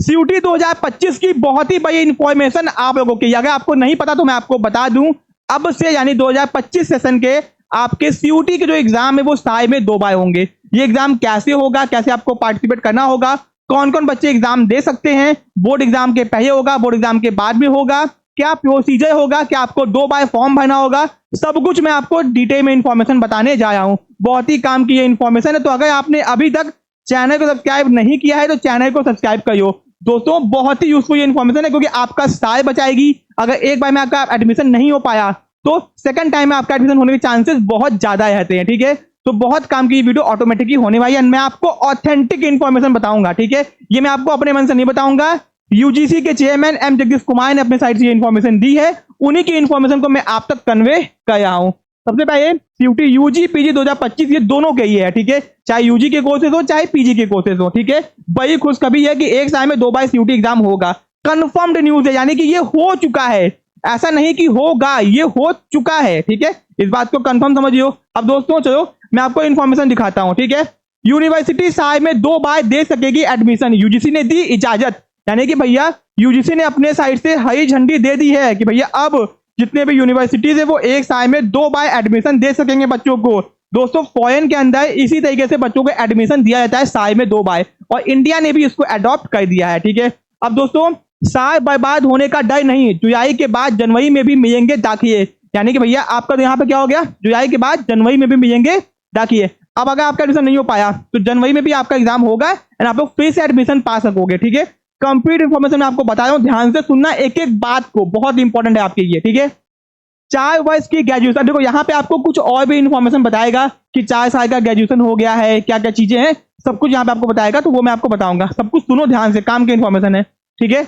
CUT 2025 की बहुत ही बड़ी इंफॉर्मेशन आप लोगों की, अगर आपको नहीं पता तो मैं आपको बता दूं, अब से यानी 2025 सेशन के आपके सीयूटी के जो एग्जाम है वो साल में 2 बार होंगे। ये एग्जाम कैसे होगा, कैसे आपको पार्टिसिपेट करना होगा, कौन कौन बच्चे एग्जाम दे सकते हैं, बोर्ड एग्जाम के पहले होगा, बोर्ड एग्जाम के बाद भी होगा, क्या प्रोसीजर होगा, क्या आपको 2 बार फॉर्म भरना होगा, सब कुछ मैं आपको डिटेल में इंफॉर्मेशन बताने जा रहा हूं। बहुत ही काम की ये इंफॉर्मेशन है, तो अगर आपने अभी तक चैनल को सब्सक्राइब नहीं किया है तो चैनल को सब्सक्राइब करियो। दोस्तों बहुत ही यूजफुल ये इन्फॉर्मेशन है, क्योंकि आपका साल बचाएगी। अगर एक बार में आपका एडमिशन नहीं हो पाया तो सेकंड टाइम में आपका एडमिशन होने के चांसेस बहुत ज्यादा रहते हैं। ठीक है, तो बहुत काम की वीडियो ऑटोमेटिकली होने वाली है। मैं आपको ऑथेंटिक इन्फॉर्मेशन बताऊंगा। ठीक है, ये मैं आपको अपने मन से नहीं बताऊंगा, यूजीसी के चेयरमैन एम जगदीश कुमार ने अपने साइड से ये इन्फॉर्मेशन दी है, उन्हीं की इन्फॉर्मेशन को मैं आप तक कन्वे कर रहा हूं। सबसे पहले सीयूटी यूजी पीजी 2025 ये दोनों के ही है। ठीक है, चाहे यूजी के कोर्सेज हो चाहे पीजी के कोर्सेज हो। ठीक है, बड़ी खुशखबरी है कि एक साल में 2 बार सीयूटी एग्जाम होगा। कंफर्म्ड न्यूज है, यानी कि ये हो चुका है, ऐसा नहीं कि होगा, ये हो चुका है। ठीक है, इस बात को कंफर्म समझियो। अब दोस्तों चलो मैं आपको इन्फॉर्मेशन दिखाता हूं। ठीक है, यूनिवर्सिटी साल में 2 बार दे सकेगी एडमिशन, यूजीसी ने दी इजाजत, यानी कि भैया यूजीसी ने अपने साइड से हरी झंडी दे दी है कि भैया अब जितने भी यूनिवर्सिटीज है वो एक साल में 2 बार एडमिशन दे सकेंगे बच्चों को। दोस्तों फॉरेन के अंदर इसी तरीके से बच्चों को एडमिशन दिया जाता है साल में 2 बार, और इंडिया ने भी इसको अडॉप्ट कर दिया है। ठीक है, अब दोस्तों साल बर्बाद होने का डर नहीं, जुलाई के बाद जनवरी में भी मिलेंगे दाखिले, यानी कि भैया आपका तो यहाँ पे क्या हो गया, जुलाई के बाद जनवरी में भी मिलेंगे दाखिले। अब अगर आपका एडमिशन नहीं हो पाया तो जनवरी में भी आपका एग्जाम होगा एंड आप लोग फिर से एडमिशन पा सकोगे। ठीक है, कंप्लीट इन्फॉर्मेशन मैं आपको बता रहा हूं, ध्यान से सुनना एक एक बात को, बहुत इंपॉर्टेंट है आपके लिए। ठीक है, 4 वर्ष की ग्रेजुएशन, देखो यहाँ पे आपको कुछ और भी इन्फॉर्मेशन बताएगा कि 4 साल का ग्रेजुएशन हो गया है, क्या क्या चीजें हैं, सब कुछ यहाँ पे आपको बताएगा, तो वो मैं आपको बताऊंगा। सब कुछ सुनो ध्यान से, काम की इन्फॉर्मेशन है। ठीक है,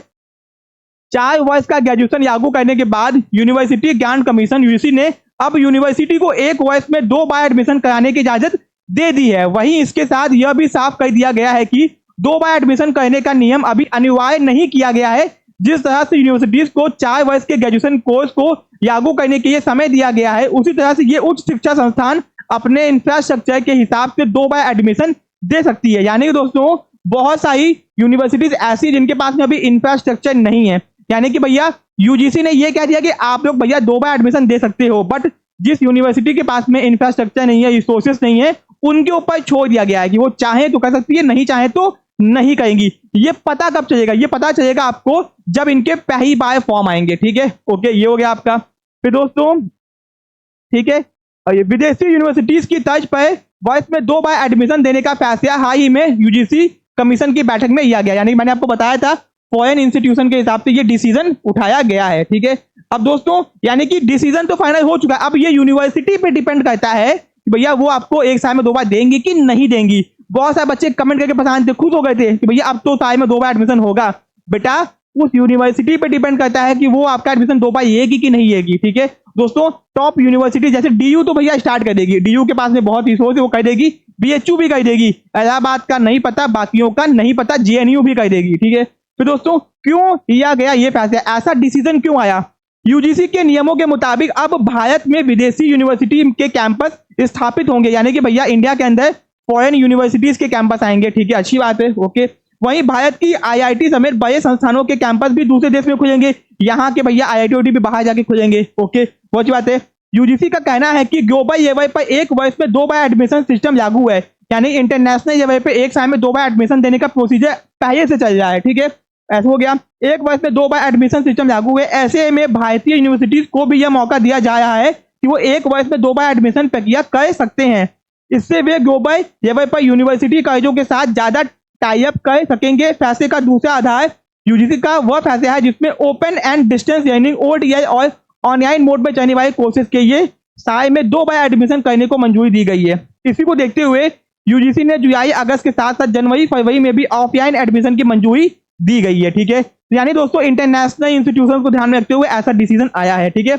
4 वर्ष का ग्रेजुएशन लागू करने के बाद यूनिवर्सिटी ग्रांट कमीशन यूजीसी ने अब यूनिवर्सिटी को 1 वर्ष में 2 बार एडमिशन कराने की इजाजत दे दी है। वहीं इसके साथ यह भी साफ कर दिया गया है कि 2 बार एडमिशन करने का नियम अभी अनिवार्य नहीं किया गया है। जिस तरह से यूनिवर्सिटीज को 4 वर्ष के ग्रेजुएशन कोर्स को लागू करने के लिए समय दिया गया है, उसी तरह से ये उच्च शिक्षा संस्थान अपने इंफ्रास्ट्रक्चर के हिसाब से 2 बार एडमिशन दे सकती है। यानी कि दोस्तों बहुत सारी यूनिवर्सिटीज ऐसी जिनके पास में अभी इंफ्रास्ट्रक्चर नहीं है, यानी कि भैया यूजीसी ने ये कह दिया कि आप लोग भैया 2 बार एडमिशन दे सकते हो, बट जिस यूनिवर्सिटी के पास में इंफ्रास्ट्रक्चर नहीं है, रिसोर्सेस नहीं है, उनके ऊपर छोड़ दिया गया है कि वो चाहे तो कर सकती है, नहीं चाहे तो नहीं करेंगी। ये पता कब चलेगा, ये पता चलेगा आपको जब इनके पहली बार फॉर्म आएंगे। ठीक है, ओके, ये हो गया आपका। फिर दोस्तों ठीक है, और ये विदेशी यूनिवर्सिटीज की तर्ज पर वर्ष में 2 बार एडमिशन देने का फैसला हाल ही में यूजीसी कमीशन की बैठक में लिया गया, यानी मैंने आपको बताया था फॉरेन इंस्टीट्यूशन के हिसाब से ये डिसीजन उठाया गया है। ठीक है, अब दोस्तों यानी कि डिसीजन तो फाइनल हो चुका है, अब ये यूनिवर्सिटी पे डिपेंड करता है कि भैया वो आपको एक साल में 2 बार देंगी कि नहीं देंगी। बहुत सारे बच्चे कमेंट करके परेशान थे, खुश हो गए थे कि भैया अब तो साल में 2 बार एडमिशन होगा। बेटा उस यूनिवर्सिटी पे डिपेंड करता है कि वो आपका एडमिशन 2 बार लेगी कि नहीं लेगी। ठीक है दोस्तों, टॉप यूनिवर्सिटी जैसे डीयू तो भैया स्टार्ट कर देगी, डीयू के पास में बहुत रिसोर्स है, वो कर देगी। बीएचयू भी कर देगी, इलाहाबाद का नहीं पता, बाकियों का नहीं पता, जेएनयू भी कर देगी। ठीक है, तो दोस्तों क्यों लिया गया ये फैसला, ऐसा डिसीजन क्यों आया? यूजीसी के नियमों के मुताबिक अब भारत में विदेशी यूनिवर्सिटी के कैंपस स्थापित होंगे, यानी कि भैया इंडिया के अंदर फॉरेन यूनिवर्सिटीज के कैंपस आएंगे। ठीक है, अच्छी बात है, ओके। वहीं भारत की आईआईटी समेत बड़े संस्थानों के कैंपस भी दूसरे देश में खुलेंगे, यहाँ के भैया आईआईटी भी बाहर जाके खुलेंगे। ओके, बहुत अच्छी बात है। यूजीसी का कहना है कि ग्लोबल लेवल पर 1 वर्ष में 2 बार एडमिशन सिस्टम लागू है, यानी इंटरनेशनल लेवल पे एक साल में 2 बार एडमिशन देने का प्रोसीजर पहले से चल रहा है। ठीक है, ऐसा हो गया, 1 वर्ष में 2 बार एडमिशन सिस्टम लागू है। ऐसे में भारतीय यूनिवर्सिटीज को भी यह मौका दिया जा रहा है कि वो 1 वर्ष में 2 बार एडमिशन प्रक्रिया कर सकते हैं। इससे वे ग्लोबल लेवल पर यूनिवर्सिटी कॉलेजों के साथ ज्यादा टाई अप कर सकेंगे। फैसले का दूसरा आधार यूजीसी का वह फैसला है जिसमें open and distance learning ODI और ऑनलाइन मोड में चलने वाले कोर्सेज के लिए साल में 2 बार एडमिशन करने को मंजूरी दी गई है। इसी को देखते हुए यूजीसी ने जुलाई अगस्त के साथ साथ जनवरी फरवरी में भी ऑफलाइन एडमिशन की मंजूरी दी गई है। ठीक है, यानी दोस्तों इंटरनेशनल इंस्टीट्यूशन को ध्यान में रखते हुए ऐसा डिसीजन आया है। ठीक है,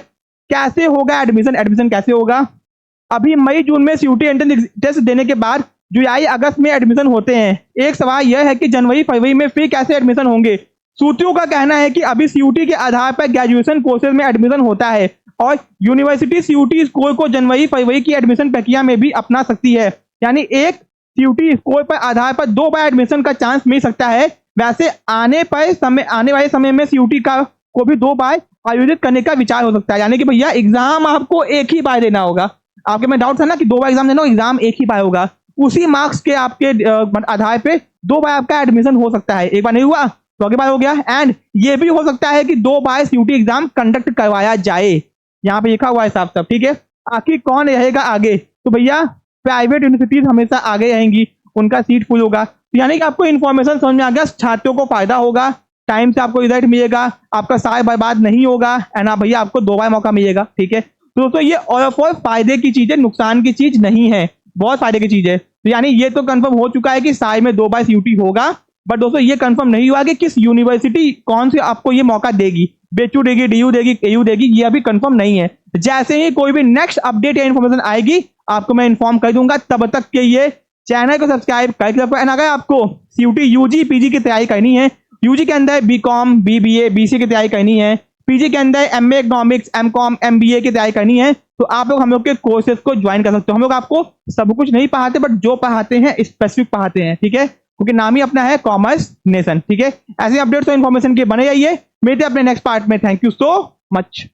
कैसे होगा एडमिशन कैसे होगा? अभी मई जून में सीयूटी एंट्रेंस टेस्ट देने के बाद जुलाई अगस्त में एडमिशन होते हैं। एक सवाल यह है कि जनवरी फरवरी में फिर कैसे एडमिशन होंगे? सूत्रों का कहना है कि अभी सीयूटी के आधार पर ग्रेजुएशन कोर्सेज में एडमिशन होता है और यूनिवर्सिटी सीयूटी स्कोर को जनवरी फरवरी की एडमिशन प्रक्रिया में भी अपना सकती है, यानी एक सीयूटी स्कोर पर आधार पर 2 बार एडमिशन का चांस मिल सकता है। वैसे आने वाले समय में सीयूटी का को भी 2 बार आयोजित करने का विचार हो सकता है। यानी कि भैया एग्जाम आपको एक ही बार देना होगा। आपके में डाउट था ना कि 2 बार एग्जाम देना, एग्जाम एक ही बार होगा। उसी मार्क्स के आपके आधार पे 2 बार आपका एडमिशन हो सकता है। एक बार नहीं हुआ तो अगली बार हो गया। एंड ये भी हो सकता है कि 2 बार सीयूटी एग्जाम कंडक्ट करवाया जाए। यहाँ पे लिखा हुआ है साफ साफ, ठीक है। आखिर कौन रहेगा आगे? तो भैया प्राइवेट यूनिवर्सिटीज हमेशा आगे रहेंगी, उनका सीट फुल होगा। तो यानी कि आपको इन्फॉर्मेशन समझ में आ गया, छात्रों को फायदा होगा, टाइम से आपको रिजल्ट मिलेगा, आपका समय बर्बाद नहीं होगा, एंड आप भैया आपको 2 बार मौका मिलेगा, ठीक है। तो दोस्तों ये और फायदे की चीज है, नुकसान की चीज नहीं है, बहुत फायदे की चीज है। तो यानी ये तो कंफर्म हो चुका है कि साल में 2 बार सीयूटी होगा, बट दोस्तों ये कंफर्म नहीं हुआ कि किस यूनिवर्सिटी कौन सी आपको ये मौका देगी, बेचू देगी, डीयू देगी, एयू देगी, ये अभी कंफर्म नहीं है। जैसे ही कोई भी नेक्स्ट अपडेट या इन्फॉर्मेशन आएगी आपको मैं इन्फॉर्म कर दूंगा। तब तक के ये चैनल को सब्सक्राइब करके रखो। एंड अगर आपको सीयूटी यूजी पीजी की तैयारी करनी है, यूजी के अंदर बीकॉम बीबीए बीसी की तैयारी करनी है, पीजी के अंदर एमए इकोनॉमिक्स एमकॉम एमबीए की तैयारी करनी है, तो आप लोग हम लोग के कोर्सेज को ज्वाइन कर सकते हो। हम लोग आपको सब कुछ नहीं पढ़ाते, बट जो पढ़ाते हैं स्पेसिफिक पढ़ाते हैं, ठीक है, क्योंकि नाम ही अपना है कॉमर्स नेशन, ठीक है। ऐसे अपडेट्स और इन्फॉर्मेशन के बने रहिए। मिलते हैं अपने नेक्स्ट पार्ट में। Thank you so much.